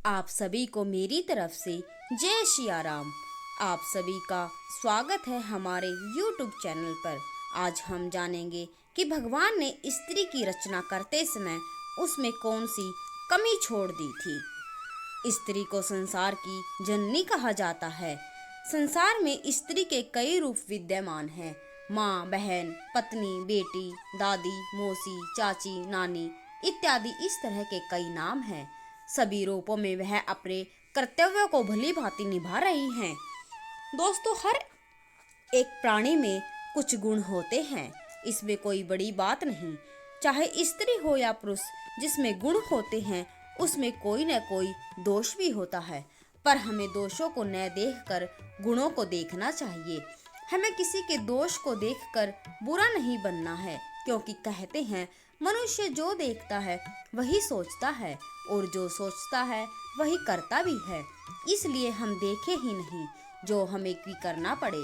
आप सभी को मेरी तरफ से जय सिया राम। आप सभी का स्वागत है हमारे YouTube चैनल पर। आज हम जानेंगे कि भगवान ने स्त्री की रचना करते समय उसमें कौन सी कमी छोड़ दी थी। स्त्री को संसार की जननी कहा जाता है। संसार में स्त्री के कई रूप विद्यमान हैं। माँ, बहन, पत्नी, बेटी, दादी, मौसी, चाची, नानी इत्यादि इस तरह के कई नाम हैं। सभी रूपों में वह अपने कर्तव्यों को भली भांति निभा रही हैं। दोस्तों, हर एक प्राणी में कुछ गुण होते हैं, इसमें कोई बड़ी बात नहीं। चाहे स्त्री हो या पुरुष, जिसमें गुण होते हैं उसमें कोई न कोई दोष भी होता है। पर हमें दोषों को न देखकर गुणों को देखना चाहिए। हमें किसी के दोष को देखकर बुरा नहीं बनना है, क्योंकि कहते हैं मनुष्य जो देखता है वही सोचता है और जो सोचता है वही करता भी है। इसलिए हम देखे ही नहीं जो हमें भी करना पड़े।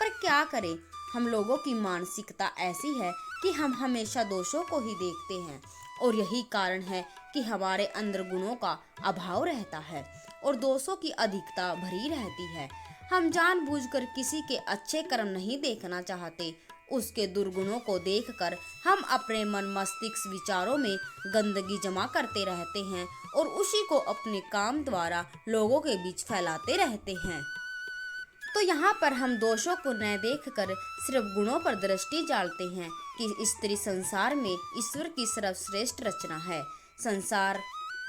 पर क्या करें, हम लोगों की मानसिकता ऐसी है कि हम हमेशा दोषों को ही देखते हैं और यही कारण है कि हमारे अंदर गुणों का अभाव रहता है और दोषों की अधिकता भरी रहती है। हम जानबूझकर किसी के अच्छे कर्म नहीं देखना चाहते। उसके दुर्गुणों को देखकर हम अपने मन मस्तिष्क विचारों में गंदगी जमा करते रहते हैं और उसी को अपने काम द्वारा लोगों के बीच फैलाते रहते हैं। तो यहाँ पर हम दोषों को न देखकर सिर्फ गुणों पर दृष्टि डालते हैं कि स्त्री संसार में ईश्वर की सर्वश्रेष्ठ रचना है। संसार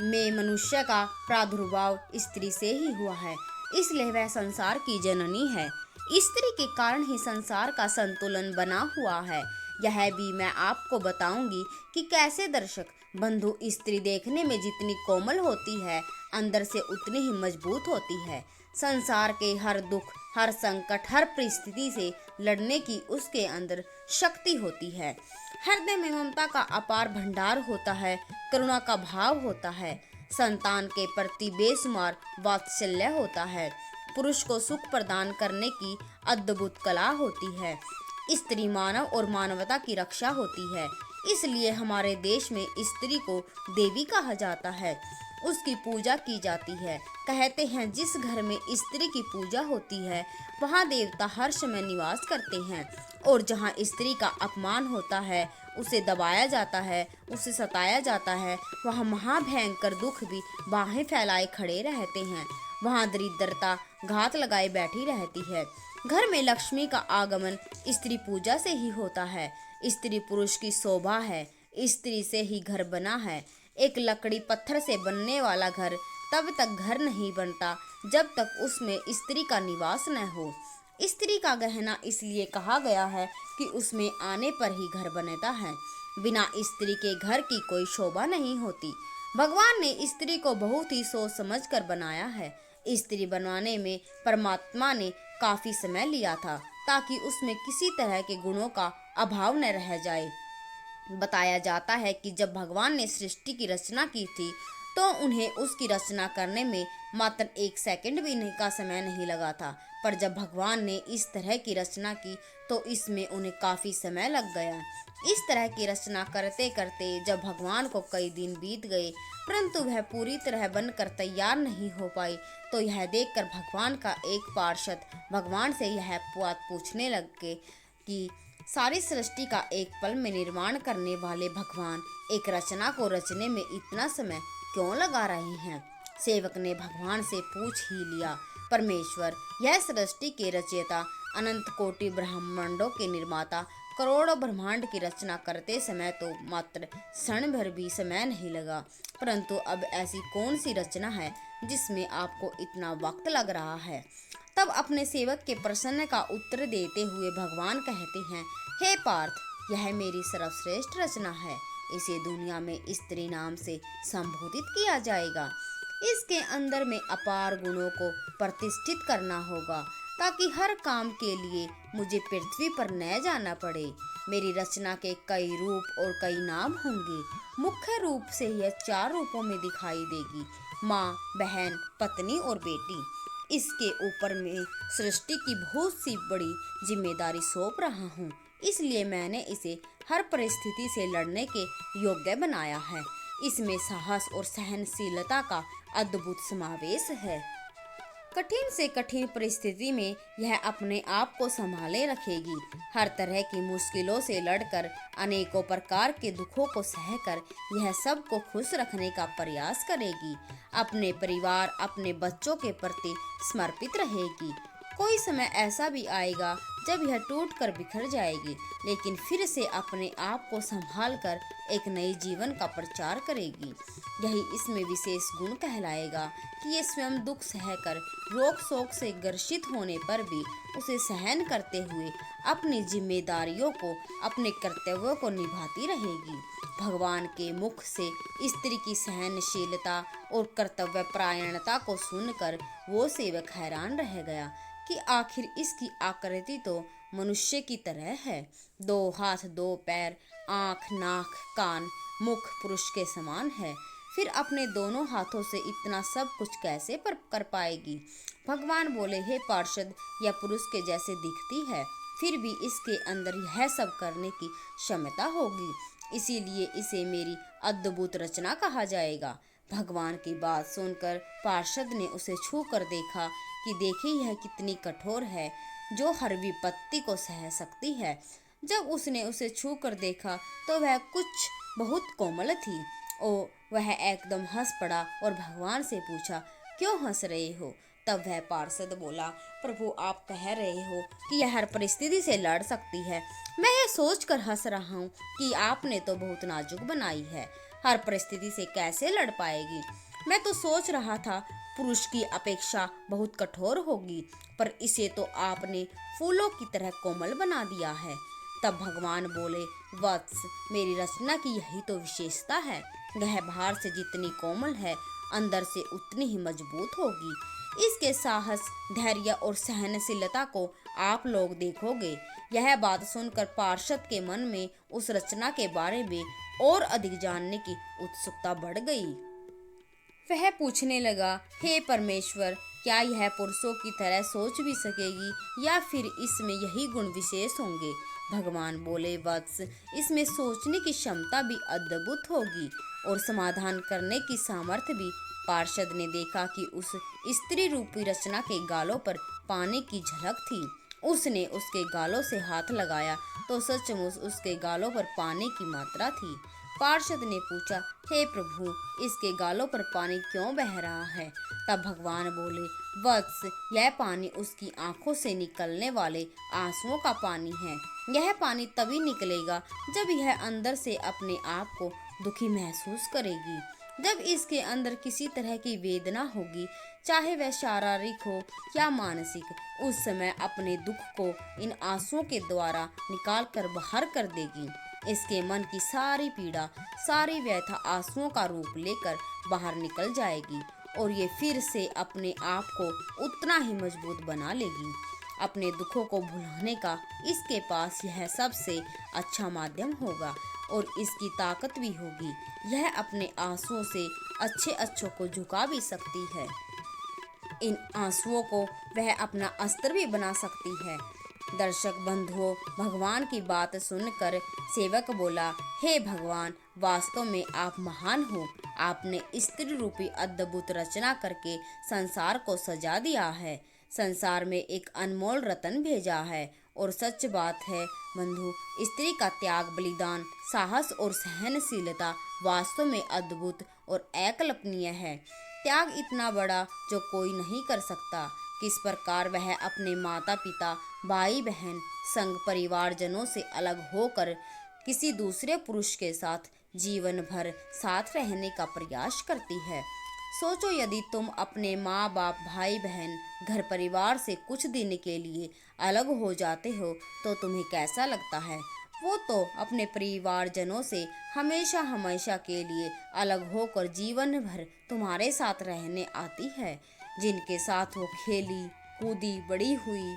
में मनुष्य का प्रादुर्भाव स्त्री से ही हुआ है, इसलिए वह संसार की जननी है। स्त्री के कारण ही संसार का संतुलन बना हुआ है। यह भी मैं आपको बताऊंगी कि कैसे। दर्शक बंधु, स्त्री देखने में जितनी कोमल होती है, अंदर से उतनी ही मजबूत होती है। संसार के हर दुख, हर संकट, हर परिस्थिति से लड़ने की उसके अंदर शक्ति होती है। हृदय में ममता का अपार भंडार होता है, करुणा का भाव होता है, संतान के प्रति बेशुमार वात्सल्य होता है, पुरुष को सुख प्रदान करने की अद्भुत कला होती है। स्त्री मानव और मानवता की रक्षा होती है। इसलिए हमारे देश में स्त्री को देवी कहा जाता है, उसकी पूजा की जाती है। कहते हैं जिस घर में स्त्री की पूजा होती है वहाँ देवता हर समय निवास करते हैं, और जहाँ स्त्री का अपमान होता है, उसे दबाया जाता है, उसे सताया जाता है, वहाँ महाभयंकर दुख भी बाहें फैलाए खड़े रहते हैं। वहाँ दरिद्रता घात लगाए बैठी रहती है। घर में लक्ष्मी का आगमन स्त्री पूजा से ही होता है। स्त्री पुरुष की शोभा है, स्त्री से ही घर बना है। एक लकड़ी पत्थर से बनने वाला घर तब तक घर नहीं बनता जब तक उसमें स्त्री का निवास न हो। स्त्री का गहना इसलिए कहा गया है कि उसमें आने पर ही घर बनता है। बिना स्त्री के घर की कोई शोभा नहीं होती। भगवान ने स्त्री को बहुत ही सोच समझ कर बनाया है। स्त्री बनवाने में परमात्मा ने काफी समय लिया था, ताकि उसमें किसी तरह के गुणों का अभाव न रह जाए। बताया जाता है कि जब भगवान ने सृष्टि की रचना की थी तो उन्हें उसकी रचना करने में मात्र 1 सेकंड भी का समय नहीं लगा था। पर जब भगवान ने इस तरह की रचना की तो इसमें उन्हें काफी समय लग गया। इस तरह की रचना करते करते जब भगवान को कई दिन बीत गए, परंतु वह पूरी तरह बनकर तैयार नहीं हो पाई, तो यह देखकर भगवान का एक पार्षद भगवान से यह बात पूछने लगे कि सारी सृष्टि का एक पल में निर्माण करने वाले भगवान एक रचना को रचने में इतना समय क्यों लगा रहे हैं। सेवक ने भगवान से पूछ ही लिया, परमेश्वर, यह सृष्टि के रचयिता, अनंत कोटि ब्रह्मांडों के निर्माता, करोड़ों ब्रह्मांड की रचना करते समय तो मात्र क्षण भर भी समय नहीं लगा, परंतु अब ऐसी कौन सी रचना है जिसमें आपको इतना वक्त लग रहा है। तब अपने सेवक के प्रश्न का उत्तर देते हुए भगवान कहते हैं, हे पार्थ, यह मेरी सर्वश्रेष्ठ रचना है। इसे दुनिया में स्त्री नाम से संबोधित किया जाएगा। इसके अंदर में अपार गुणों को प्रतिष्ठित करना होगा, ताकि हर काम के लिए मुझे पृथ्वी पर न जाना पड़े। मेरी रचना के कई रूप और कई नाम होंगे। मुख्य रूप से यह 4 रूपों में दिखाई देगी: माँ, बहन, पत्नी और बेटी। इसके ऊपर मैं सृष्टि की बहुत सी बड़ी जिम्मेदारी सौंप रहा हूँ, इसलिए मैंने इसे हर परिस्थिति से लड़ने के योग्य बनाया है। इसमें साहस और सहनशीलता का अद्भुत समावेश है। कठिन से कठिन परिस्थिति में यह अपने आप को संभाले रखेगी। हर तरह की मुश्किलों से लड़कर, अनेकों प्रकार के दुखों को सहकर यह सबको खुश रखने का प्रयास करेगी। अपने परिवार, अपने बच्चों के प्रति समर्पित रहेगी। कोई समय ऐसा भी आएगा जब यह टूट कर बिखर जाएगी, लेकिन फिर से अपने आप को संभाल कर एक नए जीवन का प्रचार करेगी। यही इसमें विशेष गुण कहलाएगा कि ये स्वयं दुख सहकर, रोग शोक से ग्रसित होने पर भी उसे सहन करते हुए अपनी जिम्मेदारियों को, अपने कर्तव्यों को निभाती रहेगी। भगवान के मुख से स्त्री की सहनशीलता और कर्तव्य परायणता को सुनकर वो सेवक हैरान रह गया कि आखिर इसकी आकृति तो मनुष्य की तरह है। 2 हाथ 2 पैर, आँख, नाक, कान, मुख पुरुष के समान है। फिर अपने दोनों हाथों से इतना सब कुछ कैसे कर पाएगी? भगवान बोले, हे पार्षद, यह पुरुष के जैसे दिखती है, फिर भी इसके अंदर यह सब करने की क्षमता होगी, इसीलिए इसे मेरी अद्भुत रचना कहा जाएगा। भगवान की बात सुनकर पार्षद ने उसे छू कर देखा कि देखिए यह कितनी कठोर है, जो हर विपत्ति को सह सकती है। जब उसने उसे छू कर देखा तो वह कुछ बहुत कोमल थी। वह एकदम हंस पड़ा और भगवान से पूछा, क्यों हंस रहे हो? तब वह पार्षद बोला, प्रभु, आप कह रहे हो कि यह हर परिस्थिति से लड़ सकती है। मैं यह सोचकर हंस रहा हूँ कि आपने तो बहुत नाजुक बनाई है, हर परिस्थिति से कैसे लड़ पाएगी? मैं तो सोच रहा था पुरुष की अपेक्षा बहुत कठोर होगी, पर इसे तो आपने फूलों की तरह कोमल बना दिया है। तब भगवान बोले, वत्स, मेरी रचना की यही तो विशेषता है। वह बाहर से जितनी कोमल है, अंदर से उतनी ही मजबूत होगी। इसके साहस, धैर्य और सहनशीलता को आप लोग देखोगे। यह बात सुनकर पार्षद के मन में उस रचना के बारे में और अधिक जानने की उत्सुकता बढ़ गई। वह पूछने लगा, हे परमेश्वर, क्या यह पुरुषों की तरह सोच भी सकेगी या फिर इसमें यही गुण विशेष होंगे? भगवान बोले, वत्स, इसमें सोचने की क्षमता भी अद्भुत होगी और समाधान करने की सामर्थ्य भी। पार्षद ने देखा कि उस स्त्री रूपी रचना के गालों पर पानी की झलक थी। उसने उसके गालों से हाथ लगाया तो सचमुच उसके गालों पर पानी की मात्रा थी। पार्षद ने पूछा, हे प्रभु, इसके गालों पर पानी क्यों बह रहा है? तब भगवान बोले, वत्स, यह पानी उसकी आंखों से निकलने वाले आंसुओं का पानी है। यह पानी तभी निकलेगा जब यह अंदर से अपने आप को दुखी महसूस करेगी। जब इसके अंदर किसी तरह की वेदना होगी, चाहे वह शारीरिक हो या मानसिक, उस समय अपने दुख को इन आंसुओं के द्वारा निकाल कर बाहर कर देगी। इसके मन की सारी पीड़ा, सारी व्यथा आंसुओं का रूप लेकर बाहर निकल जाएगी और ये फिर से अपने आप को उतना ही मजबूत बना लेगी। अपने दुखों को भुलाने का इसके पास यह सबसे अच्छा माध्यम होगा और इसकी ताकत भी होगी। यह अपने आंसुओं से अच्छे अच्छों को झुका भी सकती है। इन आंसुओं को वह अपना अस्त्र भी बना सकती है। दर्शक बंधुओं, भगवान की बात सुनकर सेवक बोला, हे भगवान, वास्तव में आप महान हो। आपने स्त्री रूपी अद्भुत रचना करके संसार को सजा दिया है, संसार में एक अनमोल रतन भेजा है। और सच बात है बंधु, स्त्री का त्याग, बलिदान, साहस और सहनशीलता वास्तव में अद्भुत और अकल्पनीय है। त्याग इतना बड़ा जो कोई नहीं कर सकता। किस प्रकार वह अपने माता पिता, भाई बहन, संग परिवारजनों से अलग होकर किसी दूसरे पुरुष के साथ जीवन भर साथ रहने का प्रयास करती है। सोचो, यदि तुम अपने माँ बाप, भाई बहन, घर परिवार से कुछ दिन के लिए अलग हो जाते हो तो तुम्हें कैसा लगता है? वो तो अपने परिवारजनों से हमेशा हमेशा के लिए अलग होकर जीवन भर तुम्हारे साथ रहने आती है। जिनके साथ वो खेली कूदी बड़ी हुई,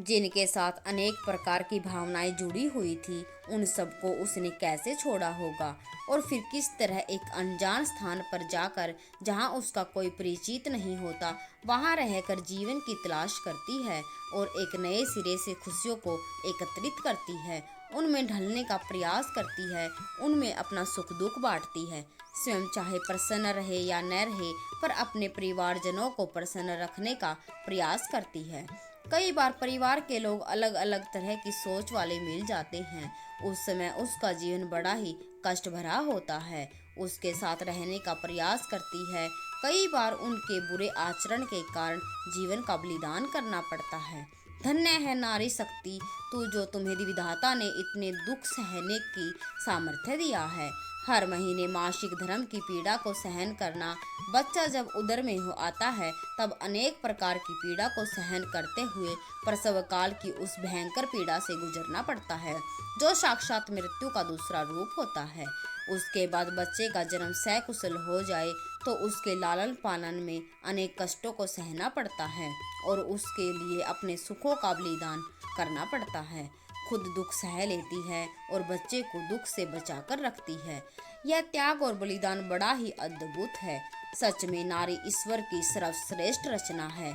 जिनके साथ अनेक प्रकार की भावनाएं जुड़ी हुई थी, उन सबको उसने कैसे छोड़ा होगा? और फिर किस तरह एक अनजान स्थान पर जाकर, जहां उसका कोई परिचित नहीं होता, वहां रहकर जीवन की तलाश करती है और एक नए सिरे से खुशियों को एकत्रित करती है उनमें ढलने का प्रयास करती है, उनमें अपना सुख दुख बांटती है। स्वयं चाहे प्रसन्न रहे या न रहे, पर अपने परिवारजनों को प्रसन्न रखने का प्रयास करती है। कई बार परिवार के लोग अलग अलग तरह की सोच वाले मिल जाते हैं। उस समय उसका जीवन बड़ा ही कष्ट भरा होता है। उसके साथ रहने का प्रयास करती है। कई बार उनके बुरे आचरण के कारण जीवन का बलिदान करना पड़ता है। धन्य है नारी शक्ति तू, जो तुम्हें विधाता ने इतने दुख सहने की सामर्थ्य दिया है। हर महीने मासिक धर्म की पीड़ा को सहन करना, बच्चा जब उदर में हो आता है तब अनेक प्रकार की पीड़ा को सहन करते हुए प्रसव काल की उस भयंकर पीड़ा से गुजरना पड़ता है, जो साक्षात मृत्यु का दूसरा रूप होता है। उसके बाद बच्चे का जन्म सकुशल हो जाए तो उसके लालन पालन में अनेक कष्टों को सहना पड़ता है और उसके लिए अपने सुखों का बलिदान करना पड़ता है। खुद दुख सह लेती है और बच्चे को दुख से बचाकर रखती है। यह त्याग और बलिदान बड़ा ही अद्भुत है। सच में नारी ईश्वर की सर्वश्रेष्ठ रचना है।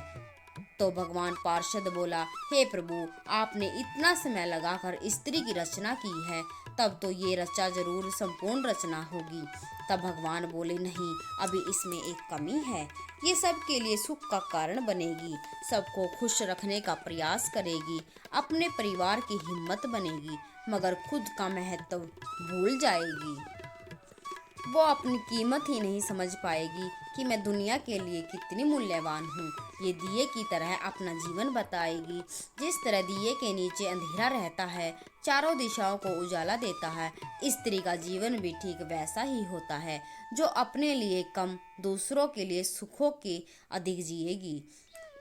तो भगवान पार्षद बोला, हे प्रभु, आपने इतना समय लगाकर स्त्री की रचना की है, तब तो ये रचा जरूर संपूर्ण रचना होगी। तब भगवान बोले, नहीं, अभी इसमें एक कमी है। ये सबके लिए सुख का कारण बनेगी, सबको खुश रखने का प्रयास करेगी, अपने परिवार की हिम्मत बनेगी, मगर खुद का महत्व भूल जाएगी। वो अपनी कीमत ही नहीं समझ पाएगी कि मैं दुनिया के लिए कितनी मूल्यवान हूँ। ये दिए की तरह अपना जीवन बताएगी। जिस तरह दिए के नीचे अंधेरा रहता है, चारों दिशाओं को उजाला देता है, स्त्री का जीवन भी ठीक वैसा ही होता है, जो अपने लिए कम, दूसरों के लिए सुखों के अधिक जिएगी।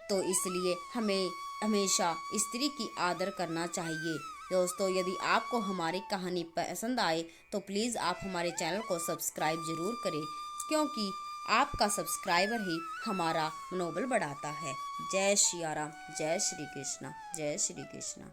तो इसलिए हमें हमेशा स्त्री की आदर करना चाहिए। दोस्तों, यदि आपको हमारी कहानी पसंद आए तो प्लीज़ आप हमारे चैनल को सब्सक्राइब ज़रूर करें, क्योंकि आपका सब्सक्राइबर ही हमारा मनोबल बढ़ाता है। जय सिया राम, जय श्री कृष्णा, जय श्री कृष्णा।